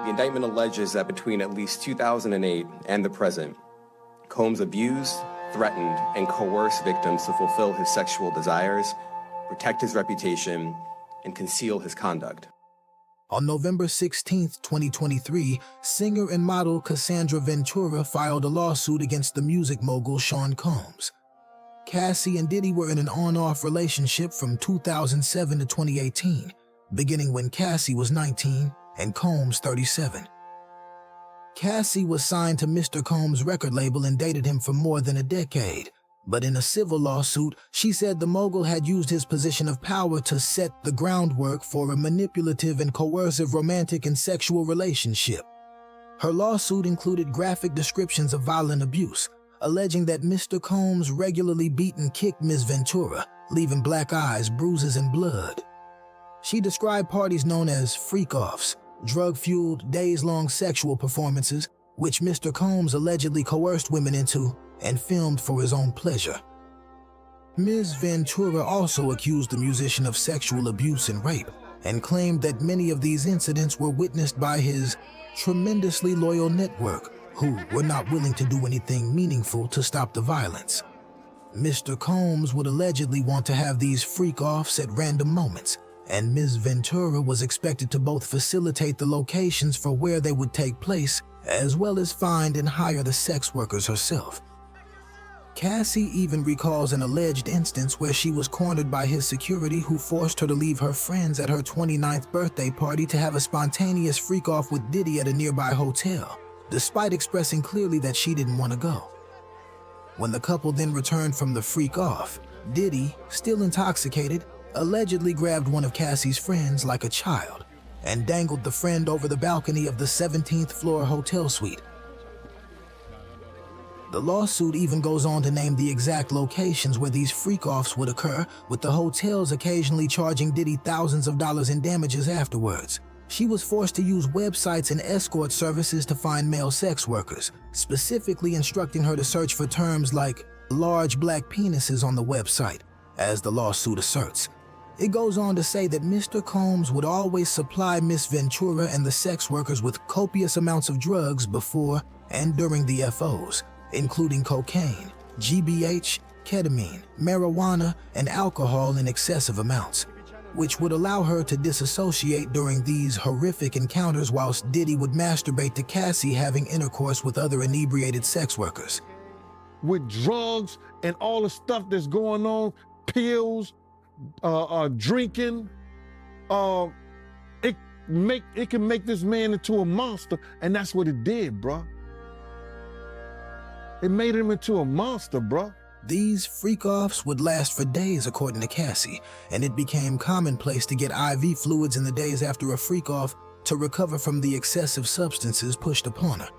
A: The indictment alleges that between at least 2008 and the present, Combs abused, threatened, and coerced victims to fulfill his sexual desires, protect his reputation, and conceal his conduct.
G: On November 16, 2023, singer and model Cassandra Ventura filed a lawsuit against the music mogul Sean Combs. Cassie and Diddy were in an on-off relationship from 2007 to 2018, beginning when Cassie was 19 and Combs 37. Cassie was signed to Mr. Combs' record label and dated him for more than a decade. But in a civil lawsuit, she said the mogul had used his position of power to set the groundwork for a manipulative and coercive romantic and sexual relationship. Her lawsuit included graphic descriptions of violent abuse, alleging that Mr. Combs regularly beat and kicked Ms. Ventura, leaving black eyes, bruises, and blood. She described parties known as freak-offs, drug-fueled, days-long sexual performances, which Mr. Combs allegedly coerced women into and filmed for his own pleasure. Ms. Ventura also accused the musician of sexual abuse and rape, and claimed that many of these incidents were witnessed by his tremendously loyal network, who were not willing to do anything meaningful to stop the violence. Mr. Combs would allegedly want to have these freak-offs at random moments, and Ms. Ventura was expected to both facilitate the locations for where they would take place, as well as find and hire the sex workers herself. Cassie even recalls an alleged instance where she was cornered by his security, who forced her to leave her friends at her 29th birthday party to have a spontaneous freak-off with Diddy at a nearby hotel, despite expressing clearly that she didn't want to go. When the couple then returned from the freak-off, Diddy, still intoxicated, allegedly grabbed one of Cassie's friends like a child and dangled the friend over the balcony of the 17th floor hotel suite. The lawsuit even goes on to name the exact locations where these freak-offs would occur, with the hotels occasionally charging Diddy thousands of dollars in damages afterwards. She was forced to use websites and escort services to find male sex workers, specifically instructing her to search for terms like large black penises on the website, as the lawsuit asserts. It goes on to say that Mr. Combs would always supply Miss Ventura and the sex workers with copious amounts of drugs before and during the FOs, including cocaine, GBH, ketamine, marijuana, and alcohol in excessive amounts, which would allow her to disassociate during these horrific encounters, whilst Diddy would masturbate to Cassie having intercourse with other inebriated sex workers.
O: With drugs and all the stuff that's going on, pills, drinking, it can make this man into a monster, and that's what it did, bruh. It made him into a monster, bruh.
G: These freak-offs would last for days, according to Cassie, and it became commonplace to get IV fluids in the days after a freak-off to recover from the excessive substances pushed upon her.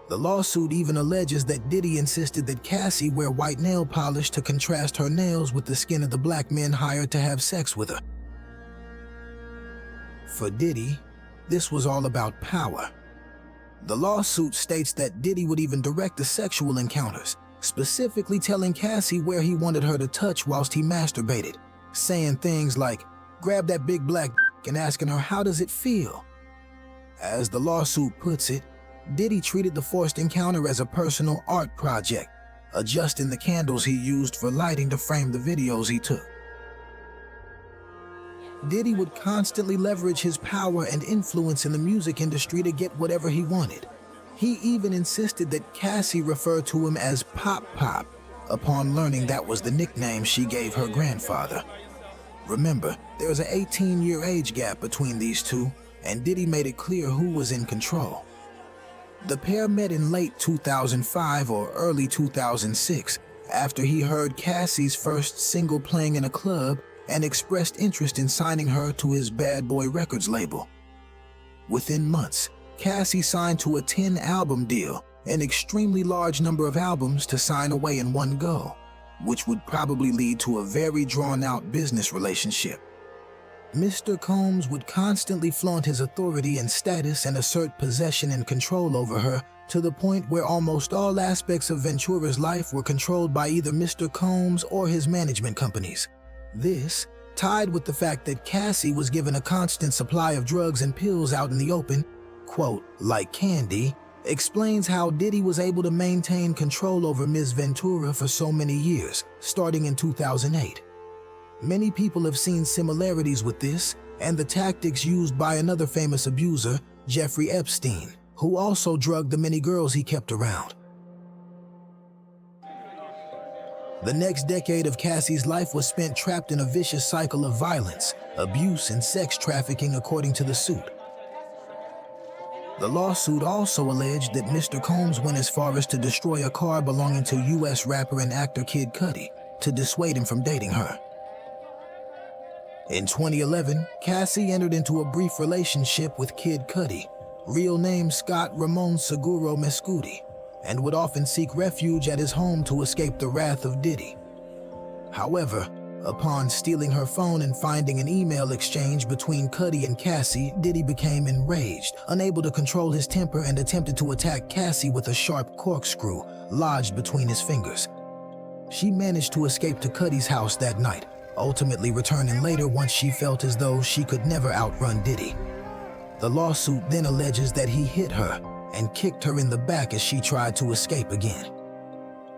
G: The lawsuit even alleges that Diddy insisted that Cassie wear white nail polish to contrast her nails with the skin of the black men hired to have sex with her. For Diddy, this was all about power. The lawsuit states that Diddy would even direct the sexual encounters, specifically telling Cassie where he wanted her to touch whilst he masturbated, saying things like, "Grab that big black d," and asking her, "How does it feel?" As the lawsuit puts it, Diddy treated the forced encounter as a personal art project, adjusting the candles he used for lighting to frame the videos he took. Diddy would constantly leverage his power and influence in the music industry to get whatever he wanted. He even insisted that Cassie refer to him as Pop Pop, upon learning that was the nickname she gave her grandfather. Remember, there's an 18-year age gap between these two, and Diddy made it clear who was in control. The pair met in late 2005 or early 2006, after he heard Cassie's first single playing in a club and expressed interest in signing her to his Bad Boy Records label. Within months, Cassie signed to a 10-album deal, an extremely large number of albums to sign away in one go, which would probably lead to a very drawn-out business relationship. Mr. Combs would constantly flaunt his authority and status and assert possession and control over her, to the point where almost all aspects of Ventura's life were controlled by either Mr. Combs or his management companies. This, tied with the fact that Cassie was given a constant supply of drugs and pills out in the open, quote, like candy, explains how Diddy was able to maintain control over Ms. Ventura for so many years, starting in 2008. Many people have seen similarities with this and the tactics used by another famous abuser, Jeffrey Epstein, who also drugged the many girls he kept around. The next decade of Cassie's life was spent trapped in a vicious cycle of violence, abuse, and sex trafficking, according to the suit. The lawsuit also alleged that Mr. Combs went as far as to destroy a car belonging to U.S. rapper and actor Kid Cudi to dissuade him from dating her. In 2011, Cassie entered into a brief relationship with Kid Cudi, real name Scott Ramon Seguro Mescuti, and would often seek refuge at his home to escape the wrath of Diddy. However, upon stealing her phone and finding an email exchange between Cudi and Cassie, Diddy became enraged, unable to control his temper, and attempted to attack Cassie with a sharp corkscrew lodged between his fingers. She managed to escape to Cudi's house that night, ultimately returning later once she felt as though she could never outrun Diddy. The lawsuit then alleges that he hit her and kicked her in the back as she tried to escape again.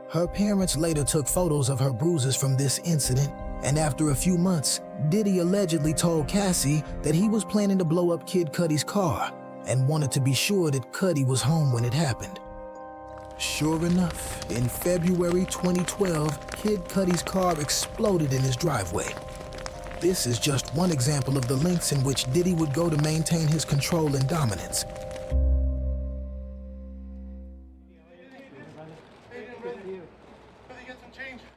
G: Her parents later took photos of her bruises from this incident, and after a few months, Diddy allegedly told Cassie that he was planning to blow up Kid Cudi's car and wanted to be sure that Cudi was home when it happened. Sure enough, in February 2012, Kid Cudi's car exploded in his driveway. This is just one example of the lengths in which Diddy would go to maintain his control and dominance.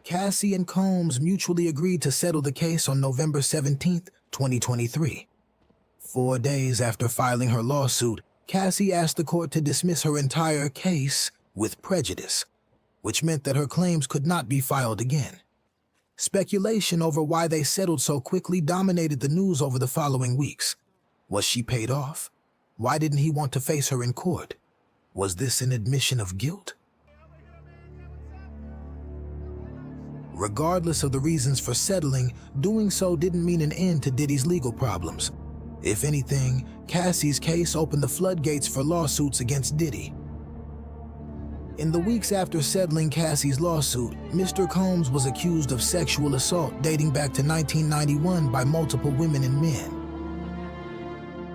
G: Cassie and Combs mutually agreed to settle the case on November 17, 2023. 4 days after filing her lawsuit, Cassie asked the court to dismiss her entire case with prejudice, which meant that her claims could not be filed again. Speculation over why they settled so quickly dominated the news over the following weeks. Was she paid off? Why didn't he want to face her in court? Was this an admission of guilt? Regardless of the reasons for settling, doing so didn't mean an end to Diddy's legal problems. If anything, Cassie's case opened the floodgates for lawsuits against Diddy. In the weeks after settling Cassie's lawsuit, Mr. Combs was accused of sexual assault dating back to 1991 by multiple women and men.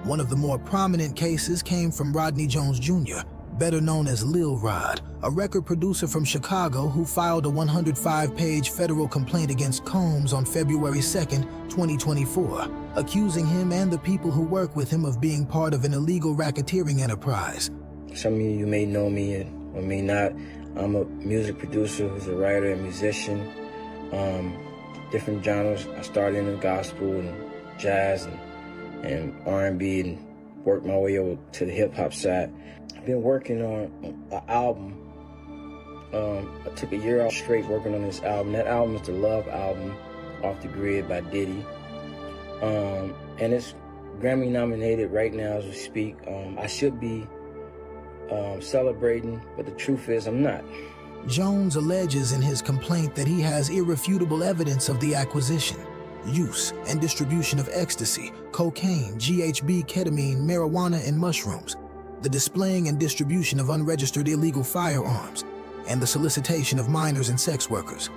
G: One of the more prominent cases came from Rodney Jones Jr., better known as Lil Rod, a record producer from Chicago who filed a 105-page federal complaint against Combs on February 2, 2024, accusing him and the people who work with him of being part of an illegal racketeering enterprise.
B: Some of you may know me or may not. I'm a music producer who's a writer and musician. Different genres. I started in the gospel and jazz and R&B and worked my way over to the hip-hop side. I've been working on an album. I took a year off straight working on this album. That album is the Love album, Off the Grid by Diddy. And it's Grammy nominated right now as we speak. I should be celebrating, but the truth is I'm not.
G: Jones alleges in his complaint that he has irrefutable evidence of the acquisition, use, and distribution of ecstasy, cocaine, GHB, ketamine, marijuana, and mushrooms, the displaying and distribution of unregistered illegal firearms, and the solicitation of minors and sex workers.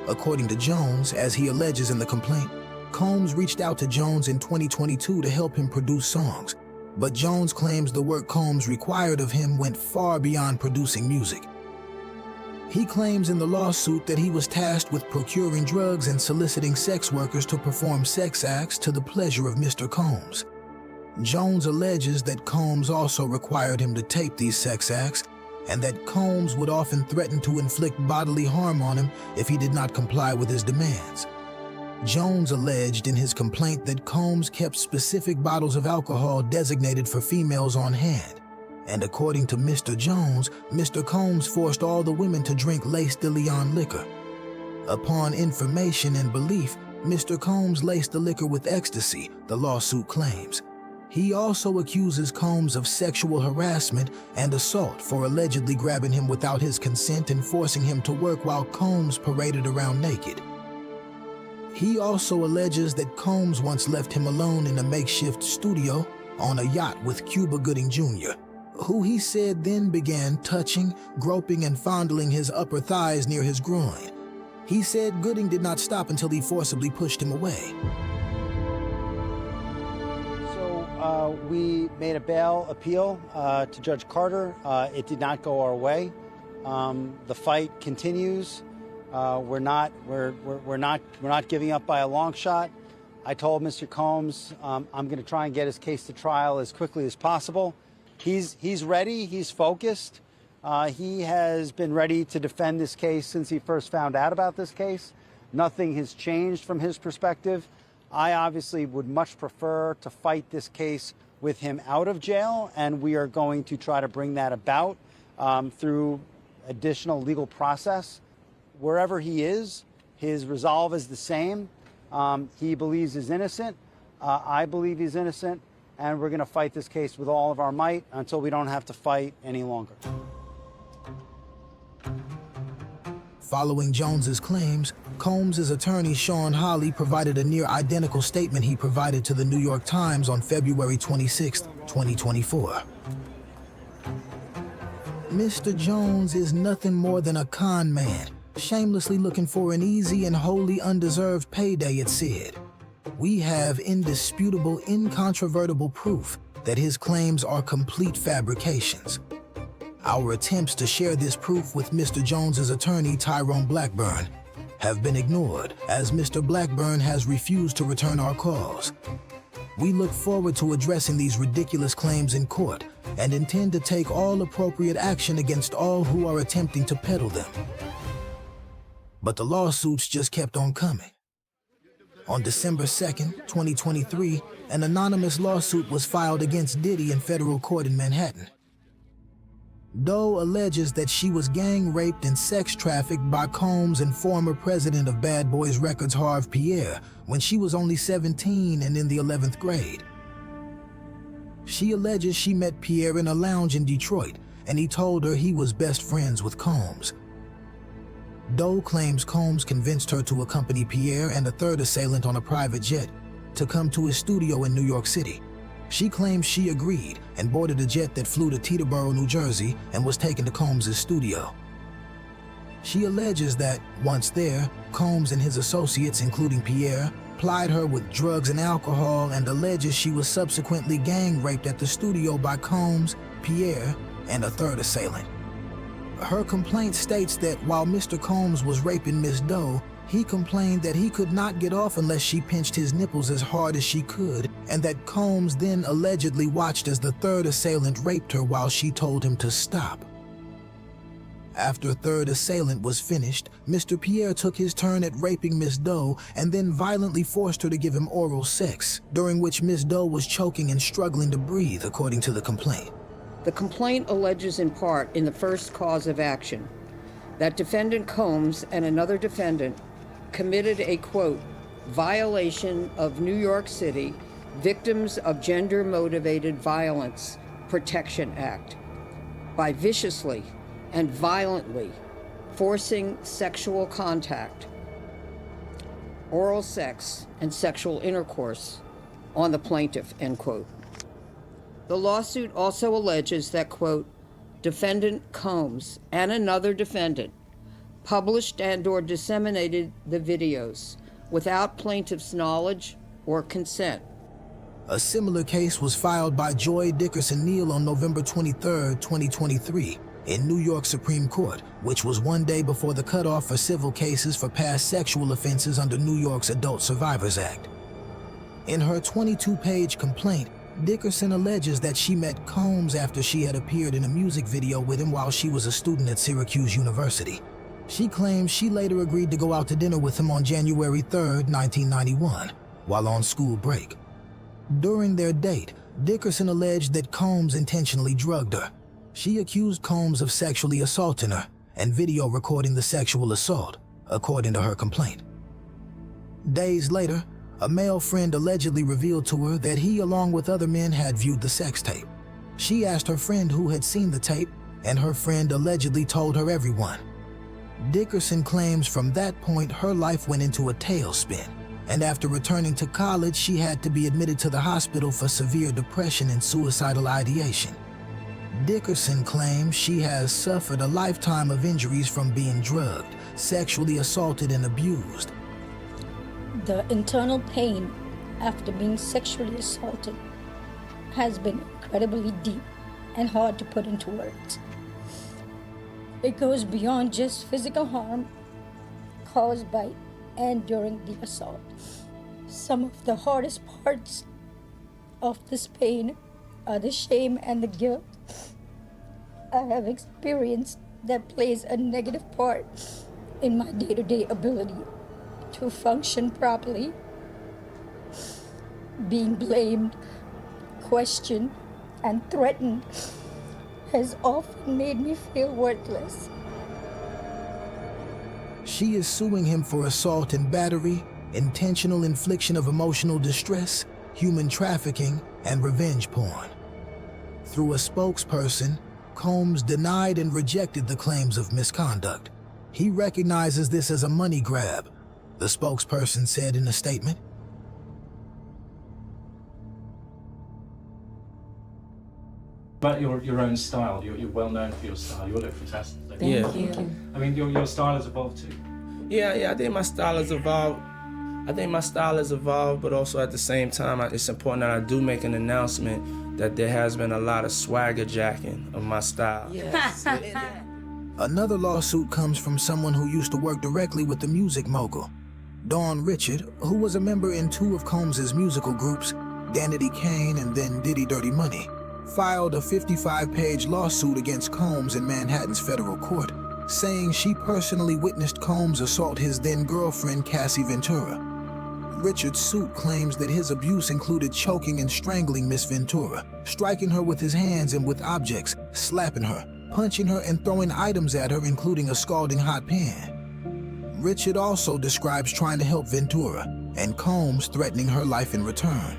G: According to Jones, as he alleges in the complaint, Combs reached out to Jones in 2022 to help him produce songs, but Jones claims the work Combs required of him went far beyond producing music. He claims in the lawsuit that he was tasked with procuring drugs and soliciting sex workers to perform sex acts to the pleasure of Mr. Combs. Jones alleges that Combs also required him to tape these sex acts, and that Combs would often threaten to inflict bodily harm on him if he did not comply with his demands. Jones alleged in his complaint that Combs kept specific bottles of alcohol designated for females on hand, and according to Mr. Jones, Mr. Combs forced all the women to drink Lace de Leon liquor. Upon information and belief, Mr. Combs laced the liquor with ecstasy, the lawsuit claims. He also accuses Combs of sexual harassment and assault for allegedly grabbing him without his consent and forcing him to work while Combs paraded around naked. He also alleges that Combs once left him alone in a makeshift studio on a yacht with Cuba Gooding Jr., who he said then began touching, groping, and fondling his upper thighs near his groin. He said Gooding did not stop until he forcibly pushed him away.
C: We made a bail appeal to Judge Carter. It did not go our way. The fight continues. We're not giving up by a long shot. I told Mr. Combs I'm going to try and get his case to trial as quickly as possible. He's ready. He's focused. He has been ready to defend this case since he first found out about this case. Nothing has changed from his perspective. I obviously would much prefer to fight this case with him out of jail, and we are going to try to bring that about through additional legal process. Wherever he is, his resolve is the same. He believes he's innocent. I believe he's innocent, and we're going to fight this case with all of our might until we don't have to fight any longer.
G: Following Jones's claims, Combs' attorney Sean Hawley provided a near-identical statement he provided to the New York Times on February 26, 2024. Mr. Jones is nothing more than a con man, shamelessly looking for an easy and wholly undeserved payday, it said. We have indisputable, incontrovertible proof that his claims are complete fabrications. Our attempts to share this proof with Mr. Jones's attorney, Tyrone Blackburn, have been ignored, as Mr. Blackburn has refused to return our calls. We look forward to addressing these ridiculous claims in court and intend to take all appropriate action against all who are attempting to peddle them. But the lawsuits just kept on coming. On December 2nd, 2023, an anonymous lawsuit was filed against Diddy in federal court in Manhattan. Doe alleges that she was gang raped and sex trafficked by Combs and former president of Bad Boys Records Harve Pierre when she was only 17 and in the 11th grade. She alleges she met Pierre in a lounge in Detroit, and he told her he was best friends with Combs. Doe claims Combs convinced her to accompany Pierre and a third assailant on a private jet to come to his studio in New York City. She claims she agreed and boarded a jet that flew to Teterboro, New Jersey, and was taken to Combs' studio. She alleges that, once there, Combs and his associates, including Pierre, plied her with drugs and alcohol, and alleges she was subsequently gang raped at the studio by Combs, Pierre, and a third assailant. Her complaint states that while Mr. Combs was raping Miss Doe, he complained that he could not get off unless she pinched his nipples as hard as she could, and that Combs then allegedly watched as the third assailant raped her while she told him to stop. After third assailant was finished, Mr. Pierre took his turn at raping Miss Doe and then violently forced her to give him oral sex, during which Miss Doe was choking and struggling to breathe, according to the complaint.
D: The complaint alleges in part in the first cause of action that defendant Combs and another defendant committed a, quote, violation of New York City Victims of Gender-Motivated Violence Protection Act by viciously and violently forcing sexual contact, oral sex, and sexual intercourse on the plaintiff, end quote. The lawsuit also alleges that, quote, defendant Combs and another defendant published and/or disseminated the videos without plaintiff's knowledge or consent.
G: A similar case was filed by Joy Dickerson Neal on November 23, 2023, in New York Supreme Court, which was one day before the cutoff for civil cases for past sexual offenses under New York's Adult Survivors Act. In her 22-page complaint, Dickerson alleges that she met Combs after she had appeared in a music video with him while she was a student at Syracuse University. She claims she later agreed to go out to dinner with him on January 3, 1991, while on school break. During their date, Dickerson alleged that Combs intentionally drugged her. She accused Combs of sexually assaulting her and video recording the sexual assault, according to her complaint. Days later, a male friend allegedly revealed to her that he, along with other men, had viewed the sex tape. She asked her friend who had seen the tape, and her friend allegedly told her everyone. Dickerson claims from that point her life went into a tailspin, and after returning to college, she had to be admitted to the hospital for severe depression and suicidal ideation. Dickerson claims she has suffered a lifetime of injuries from being drugged, sexually assaulted, and abused.
H: The internal pain after being sexually assaulted has been incredibly deep and hard to put into words. It goes beyond just physical harm caused by and during the assault. Some of the hardest parts of this pain are the shame and the guilt I have experienced that plays a negative part in my day-to-day ability to function properly. Being blamed, questioned, and threatened has often made me feel worthless.
G: She is suing him for assault and battery, intentional infliction of emotional distress, human trafficking, and revenge porn. Through a spokesperson, Combs denied and rejected the claims of misconduct. He recognizes this as a money grab, the spokesperson said in a statement.
W: About your own style, you're well known for your style. You look fantastic.
U: Thank you.
W: I mean, your style has evolved too.
U: Yeah, I think my style has evolved. but also at the same time, it's important that I do make an announcement
J: that there has been a lot of swagger jacking of my style.
H: Yes.
G: Another lawsuit comes from someone who used to work directly with the music mogul. Dawn Richard, who was a member in two of Combs's musical groups, Danity Kane and then Diddy Dirty Money, filed a 55-page lawsuit against Combs in Manhattan's federal court, saying she personally witnessed Combs assault his then-girlfriend Cassie Ventura. Richard's suit claims that his abuse included choking and strangling Miss Ventura, striking her with his hands and with objects, slapping her, punching her and throwing items at her, including a scalding hot pan. Richard also describes trying to help Ventura, and Combs threatening her life in return.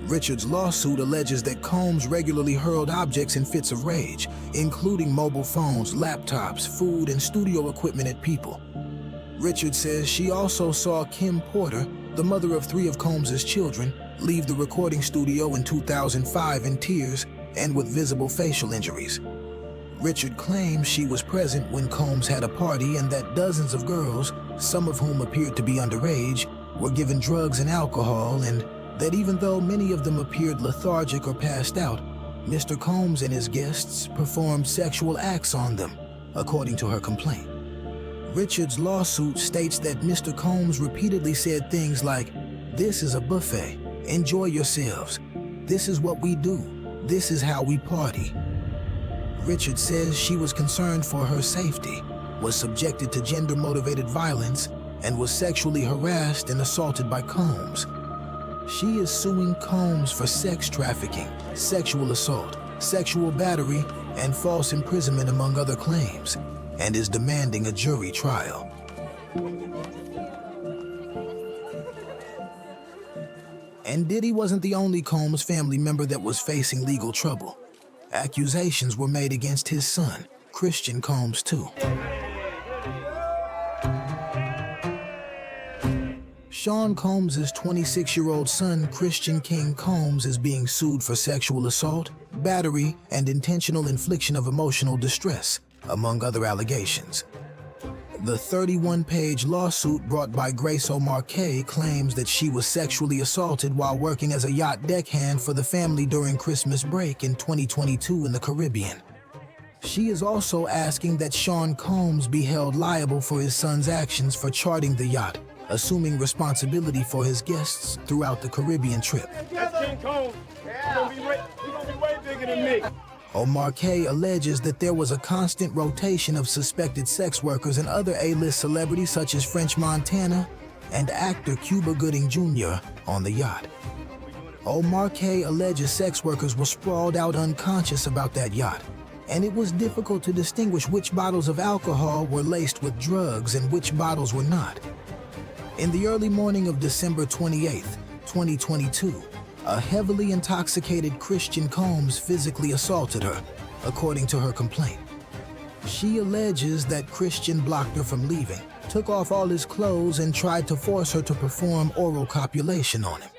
G: Richard's lawsuit alleges that Combs regularly hurled objects in fits of rage, including mobile phones, laptops, food, and studio equipment at people. Richard says she also saw Kim Porter, the mother of 3 of Combs's children, leave the recording studio in 2005 in tears and with visible facial injuries. Richard claims she was present when Combs had a party and that dozens of girls, some of whom appeared to be underage, were given drugs and alcohol, and that even though many of them appeared lethargic or passed out, Mr. Combs and his guests performed sexual acts on them, according to her complaint. Richard's lawsuit states that Mr. Combs repeatedly said things like, "This is a buffet. Enjoy yourselves. This is what we do. This is how we party." Richard says she was concerned for her safety, was subjected to gender-motivated violence, and was sexually harassed and assaulted by Combs. She is suing Combs for sex trafficking, sexual assault, sexual battery, and false imprisonment, among other claims, and is demanding a jury trial. And Diddy wasn't the only Combs family member that was facing legal trouble. Accusations were made against his son, Christian Combs, too. Sean Combs' 26-year-old son, Christian King Combs, is being sued for sexual assault, battery, and intentional infliction of emotional distress, among other allegations. The 31-page lawsuit brought by Grace O'Marquet claims that she was sexually assaulted while working as a yacht deckhand for the family during Christmas break in 2022 in the Caribbean. She is also asking that Sean Combs be held liable for his son's actions for charting the yacht, assuming responsibility for his guests throughout the Caribbean trip.
I: That's King Combs. You're gonna be way bigger than me.
G: O'Marquet alleges that there was a constant rotation of suspected sex workers and other A-list celebrities such as French Montana and actor Cuba Gooding Jr. on the yacht. O'Marquet alleges sex workers were sprawled out unconscious about that yacht, and it was difficult to distinguish which bottles of alcohol were laced with drugs and which bottles were not. In the early morning of December 28, 2022, a heavily intoxicated Christian Combs physically assaulted her, according to her complaint. She alleges that Christian blocked her from leaving, took off all his clothes, and tried to force her to perform oral copulation on him.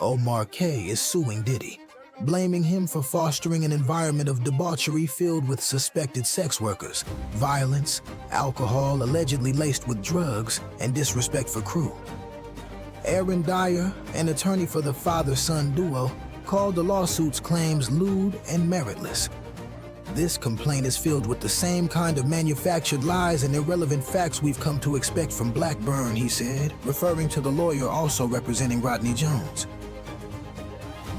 G: O'Marquet is suing Diddy, blaming him for fostering an environment of debauchery filled with suspected sex workers, violence, alcohol allegedly laced with drugs, and disrespect for crew. Aaron Dyer, an attorney for the father-son duo, called the lawsuit's claims lewd and meritless. This complaint is filled with the same kind of manufactured lies and irrelevant facts we've come to expect from Blackburn, he said, referring to the lawyer also representing Rodney Jones.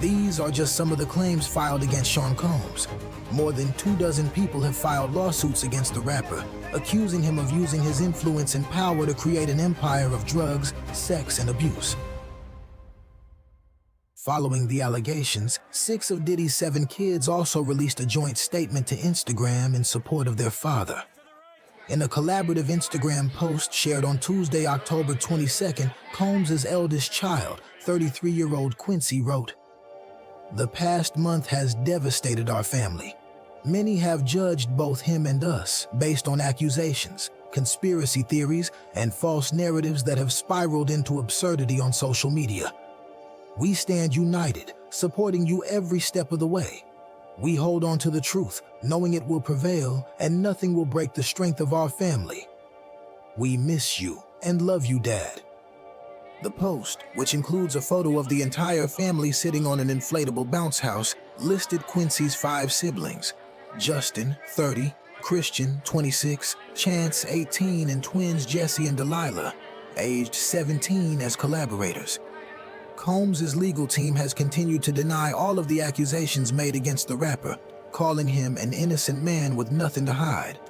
G: These are just some of the claims filed against Sean Combs. More than 24 people have filed lawsuits against the rapper, accusing him of using his influence and power to create an empire of drugs, sex, and abuse. Following the allegations, 6 of Diddy's 7 kids also released a joint statement to Instagram in support of their father. In a collaborative Instagram post shared on Tuesday, October 22nd, Combs' eldest child, 33-year-old Quincy, wrote, "The past month has devastated our family. Many have judged both him and us based on accusations, conspiracy theories, and false narratives that have spiraled into absurdity on social media. We stand united, supporting you every step of the way. We hold on to the truth, knowing it will prevail, and nothing will break the strength of our family. We miss you and love you, Dad." The post, which includes a photo of the entire family sitting on an inflatable bounce house, listed Quincy's 5 siblings: Justin, 30, Christian, 26, Chance, 18, and twins Jesse and Delilah, aged 17, as collaborators. Combs' legal team has continued to deny all of the accusations made against the rapper, calling him an innocent man with nothing to hide.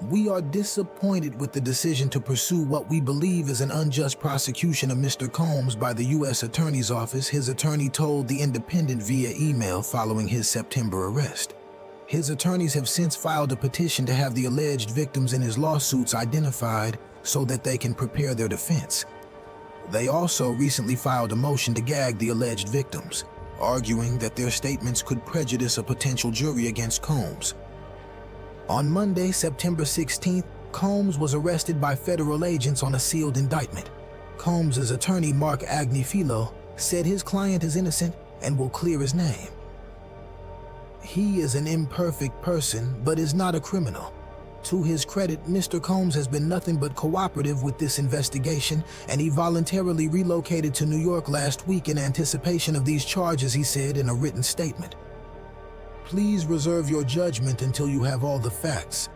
G: We are disappointed with the decision to pursue what we believe is an unjust prosecution of Mr. Combs by the U.S. Attorney's Office, his attorney told The Independent via email following his September arrest. His attorneys have since filed a petition to have the alleged victims in his lawsuits identified so that they can prepare their defense. They also recently filed a motion to gag the alleged victims, arguing that their statements could prejudice a potential jury against Combs. On Monday, September 16th, Combs was arrested by federal agents on a sealed indictment. Combs' attorney, Mark Agnifilo, said his client is innocent and will clear his name. He is an imperfect person, but is not a criminal. To his credit, Mr. Combs has been nothing but cooperative with this investigation, and he voluntarily relocated to New York last week in anticipation of these charges, he said in a written statement. Please reserve your judgment until you have all the facts.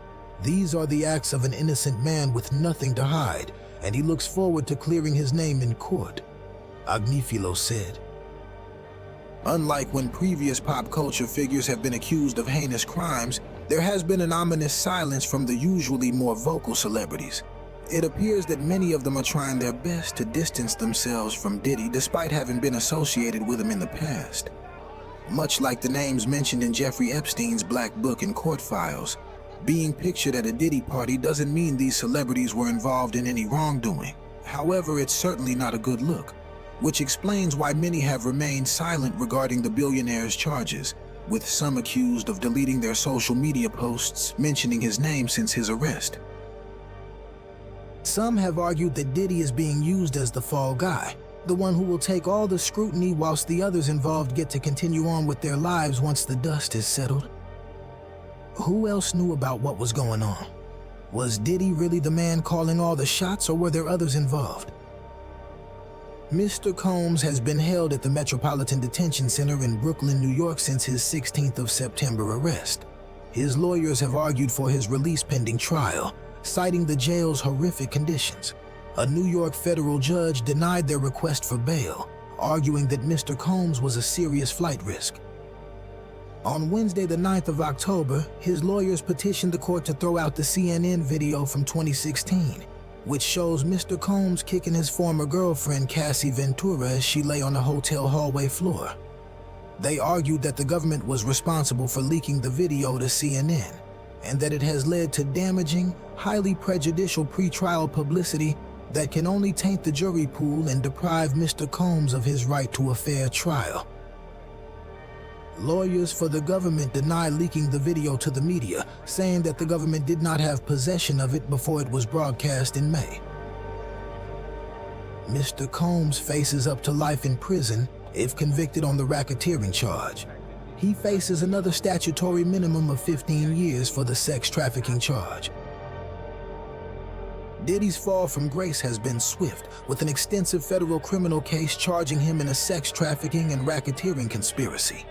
G: These are the acts of an innocent man with nothing to hide, and he looks forward to clearing his name in court, Agnifilo said. Unlike when previous pop culture figures have been accused of heinous crimes, there has been an ominous silence from the usually more vocal celebrities. It appears that many of them are trying their best to distance themselves from Diddy despite having been associated with him in the past. Much like the names mentioned in Jeffrey Epstein's Black Book and court files, being pictured at a Diddy party doesn't mean these celebrities were involved in any wrongdoing. However, it's certainly not a good look, which explains why many have remained silent regarding the billionaire's charges, with some accused of deleting their social media posts mentioning his name since his arrest. Some have argued that Diddy is being used as the fall guy, the one who will take all the scrutiny whilst the others involved get to continue on with their lives once the dust is settled. Who else knew about what was going on? Was Diddy really the man calling all the shots, or were there others involved? Mr. Combs has been held at the Metropolitan Detention Center in Brooklyn, New York since his 16th of September arrest. His lawyers have argued for his release pending trial, citing the jail's horrific conditions. A New York federal judge denied their request for bail, arguing that Mr. Combs was a serious flight risk. On Wednesday, the 9th of October, his lawyers petitioned the court to throw out the CNN video from 2016, which shows Mr. Combs kicking his former girlfriend, Cassie Ventura, as she lay on the hotel hallway floor. They argued that the government was responsible for leaking the video to CNN, and that it has led to damaging, highly prejudicial pretrial publicity that can only taint the jury pool and deprive Mr. Combs of his right to a fair trial. Lawyers for the government deny leaking the video to the media, saying that the government did not have possession of it before it was broadcast in May. Mr. Combs faces up to life in prison if convicted on the racketeering charge. He faces another statutory minimum of 15 years for the sex trafficking charge. Diddy's fall from grace has been swift, with an extensive federal criminal case charging him in a sex trafficking and racketeering conspiracy.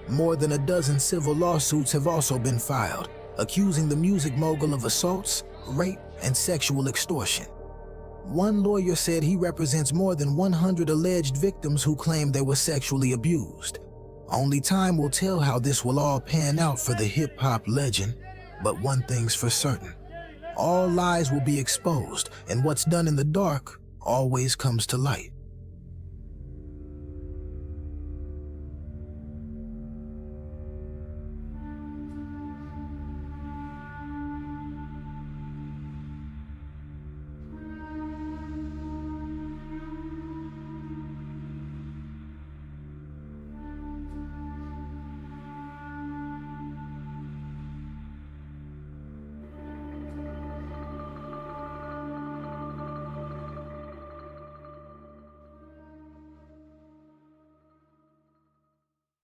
G: More than a dozen civil lawsuits have also been filed, accusing the music mogul of assaults, rape, and sexual extortion. One lawyer said he represents more than 100 alleged victims who claim they were sexually abused. Only time will tell how this will all pan out for the hip-hop legend, but one thing's for certain. All lies will be exposed, and what's done in the dark always comes to light.